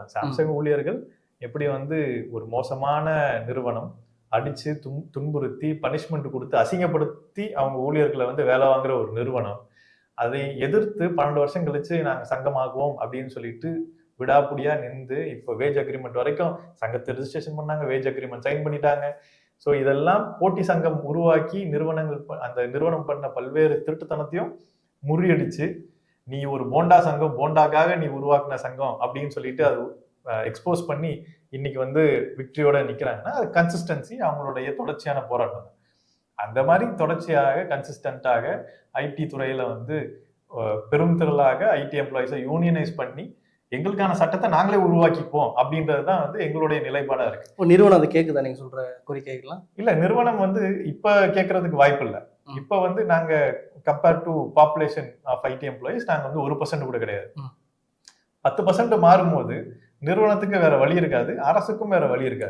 தான். சாம்சங் ஊழியர்கள் எப்படி வந்து ஒரு மோசமான நிறுவனம் அடிச்சு துன்புறுத்தி பனிஷ்மெண்ட் கொடுத்து அசிங்கப்படுத்தி அவங்க ஊழியர்களை வந்து வேலை வாங்குற ஒரு நிறுவனம், அதை எதிர்த்து 12 வருஷம் கழிச்சு நாங்க சங்கமாகுவோம் அப்படின்னு சொல்லிட்டு விடாப்புடியா நின்று இப்போ வேஜ் அக்ரிமெண்ட் வரைக்கும் சங்கத்தை ரெஜிஸ்ட்ரேஷன் பண்ணாங்க, வேஜ் அக்ரிமெண்ட் சைன் பண்ணிட்டாங்க. ஸோ இதெல்லாம் போட்டி சங்கம் உருவாக்கி அந்த நிறுவனம் பண்ண பல்வேறு திருட்டுத்தனத்தையும் முறியடிச்சு, நீ ஒரு போண்டா சங்கம், போண்டாக்காக நீ உருவாக்குன சங்கம் அப்படின்னு சொல்லிட்டு அது எக்ஸ்போஸ் பண்ணி இன்னைக்கு வந்து விக்டரியோட நிக்கிறாங்கன்னா அது கன்சிஸ்டன்சி, அவங்களுடைய தொடர்ச்சியான போராட்டம். அந்த மாதிரி தொடர்ச்சியாக கன்சிஸ்டன்டாக ஐடி துறையில வந்து பெரும் திரளாக ஐடி எம்ப்ளாயிஸை யூனியனைஸ் பண்ணி எங்களுக்கான சட்டத்தை நாங்களே உருவாக்கிப்போம் அப்படின்றதுதான் வந்து எங்களுடைய நிலைப்பாடா இருக்கு. நிறுவனம் அதை கேக்குதா நீங்க சொல்ற கோரிக்கைகள்லாம்? இல்ல, நிறுவனம் வந்து இப்ப கேட்கறதுக்கு வாய்ப்பு இல்லை. இப்ப வந்து நாங்க compare to population of IT employees நாங்க வந்து 1% கூட கிடையாது. 10% மாறும்போது நிறுவனத்துக்கு வேற வழி இருக்காது, அரசுக்கும் வேற வழி இருக்காது.